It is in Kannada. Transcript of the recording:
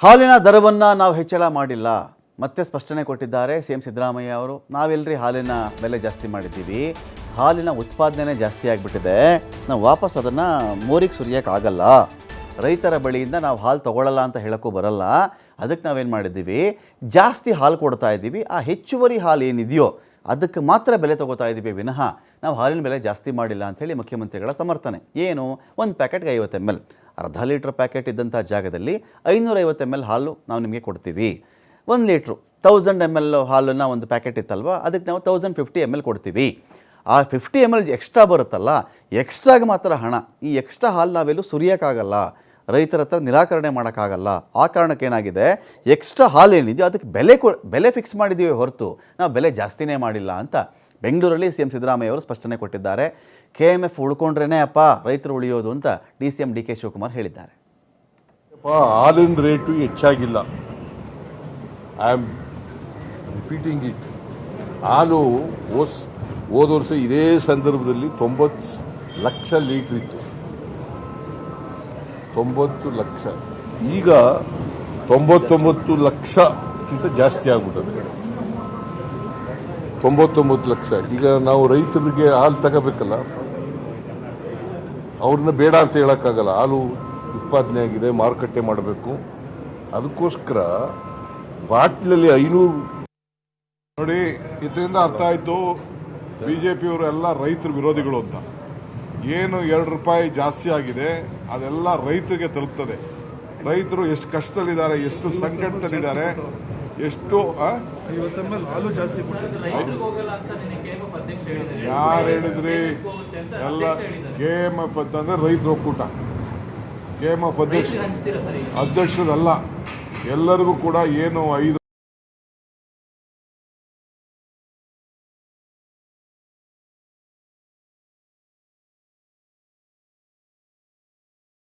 ಹಾಲಿನ ದರವನ್ನು ನಾವು ಹೆಚ್ಚಳ ಮಾಡಿಲ್ಲ ಮತ್ತೆ ಸ್ಪಷ್ಟನೆ ಕೊಟ್ಟಿದ್ದಾರೆ ಸಿಎಂ ಸಿದ್ದರಾಮಯ್ಯ ಅವರು. ನಾವೆಲ್ಲರಿ ಹಾಲಿನ ಬೆಲೆ ಜಾಸ್ತಿ ಮಾಡಿದ್ದೀವಿ, ಹಾಲಿನ ಉತ್ಪಾದನೆ ಜಾಸ್ತಿ ಆಗಿಬಿಟ್ಟಿದೆ, ನಾವು ವಾಪಸ್ ಅದನ್ನು ಮೋರಿಗೆ ಸುರಿಯೋಕ್ಕಾಗಲ್ಲ. ರೈತರ ಬಳಿಯಿಂದ ನಾವು ಹಾಲು ತೊಗೊಳ್ಳಲ್ಲ ಅಂತ ಹೇಳೋಕ್ಕೂ ಬರಲ್ಲ. ಅದಕ್ಕೆ ನಾವೇನು ಮಾಡಿದ್ದೀವಿ, ಜಾಸ್ತಿ ಹಾಲು ಕೊಡ್ತಾ ಇದ್ದೀವಿ. ಆ ಹೆಚ್ಚುವರಿ ಹಾಲು ಏನಿದೆಯೋ ಅದಕ್ಕೆ ಮಾತ್ರ ಬೆಲೆ ತೊಗೋತಾ ಇದ್ದೀವಿ ವಿನಃ ನಾವು ಹಾಲಿನ ಬೆಲೆ ಜಾಸ್ತಿ ಮಾಡಿಲ್ಲ ಅಂಥೇಳಿ ಮುಖ್ಯಮಂತ್ರಿಗಳ ಸಮರ್ಥನೆ. ಏನು, ಒಂದು ಪ್ಯಾಕೆಟ್ಗೆ 50 ml, ಅರ್ಧ ಲೀಟ್ರ್ ಪ್ಯಾಕೆಟ್ ಇದ್ದಂಥ ಜಾಗದಲ್ಲಿ 550 ml ಹಾಲು ನಾವು ನಿಮಗೆ ಕೊಡ್ತೀವಿ. 1 ಲೀಟ್ರು 1000 ml ಹಾಲನ್ನು ಒಂದು ಪ್ಯಾಕೆಟ್ ಇತ್ತಲ್ವ, ಅದಕ್ಕೆ ನಾವು 1050 ml ಕೊಡ್ತೀವಿ. ಆ 50 ml ಎಕ್ಸ್ಟ್ರಾ ಬರುತ್ತಲ್ಲ, ಎಕ್ಸ್ಟ್ರಾಗೆ ಮಾತ್ರ ಹಣ. ಈ ಎಕ್ಸ್ಟ್ರಾ ಹಾಲು ನಾವೆಲ್ಲೂ ಸುರಿಯೋಕ್ಕಾಗಲ್ಲ, ರೈತರ ಹತ್ರ ನಿರಾಕರಣೆ ಮಾಡೋಕ್ಕಾಗಲ್ಲ. ಆ ಕಾರಣಕ್ಕೆ ಏನಾಗಿದೆ, ಎಕ್ಸ್ಟ್ರಾ ಹಾಲು ಏನಿದೆಯೋ ಅದಕ್ಕೆ ಬೆಲೆ ಫಿಕ್ಸ್ ಮಾಡಿದ್ದೀವಿ ಹೊರತು ನಾವು ಬೆಲೆ ಜಾಸ್ತಿನೇ ಮಾಡಿಲ್ಲ ಅಂತ ಬೆಂಗಳೂರಲ್ಲಿ ಸಿಎಂ ಸಿದ್ದರಾಮಯ್ಯ ಅವರು ಸ್ಪಷ್ಟನೆ ಕೊಟ್ಟಿದ್ದಾರೆ. KMF ಉಳ್ಕೊಂಡ್ರೇ ಅಪ್ಪ ರೈತರು ಉಳಿಯೋದು ಅಂತ DCM DK ಶಿವಕುಮಾರ್ ಹೇಳಿದ್ದಾರೆ. ಹಾಲಿನ ರೇಟು ಹೆಚ್ಚಾಗಿಲ್ಲ. I am repeating it. ಹಾಲು ಹೋದ ವರ್ಷ ಇದೇ ಸಂದರ್ಭದಲ್ಲಿ 90 ಲಕ್ಷ ಲೀಟರ್ ಇತ್ತು. 90 ಲಕ್ಷ, ಈಗ 99 ಲಕ್ಷಕ್ಕಿಂತ ಜಾಸ್ತಿ ಆಗ್ಬಿಟ್ಟದೆ. 99 ಲಕ್ಷ. ಈಗ ನಾವು ರೈತರಿಗೆ ಹಾಲು ತಗೋಬೇಕಲ್ಲ, ಅವ್ರನ್ನ ಬೇಡ ಅಂತ ಹೇಳಕ್ಕಾಗಲ್ಲ. ಹಾಲು ಉತ್ಪಾದನೆ ಆಗಿದೆ, ಮಾರುಕಟ್ಟೆ ಮಾಡಬೇಕು. ಅದಕ್ಕೋಸ್ಕರ ಬಾಟ್ಲಲ್ಲಿ 500 ನೋಡಿ, ಇದರಿಂದ ಅರ್ಥ ಆಯ್ತು ಬಿಜೆಪಿಯವರು ಎಲ್ಲ ರೈತರ ವಿರೋಧಿಗಳು ಅಂತ. ಏನು 2 ರೂಪಾಯಿ ಜಾಸ್ತಿ ಆಗಿದೆ ಅದೆಲ್ಲ ರೈತರಿಗೆ ತಲುಪ್ತದೆ. ರೈತರು ಎಷ್ಟು ಕಷ್ಟದಲ್ಲಿದ್ದಾರೆ, ಎಷ್ಟು ಸಂಕಟದಲ್ಲಿದ್ದಾರೆ, ಎಷ್ಟು ಯಾರು ಹೇಳಿದ್ರಿ? ಎಲ್ಲ KMF ಅಂತಂದ್ರೆ ರೈತರ ಒಕ್ಕೂಟ. KMF ಅಧ್ಯಕ್ಷರಲ್ಲ, ಎಲ್ಲರಿಗೂ ಕೂಡ ಏನು 5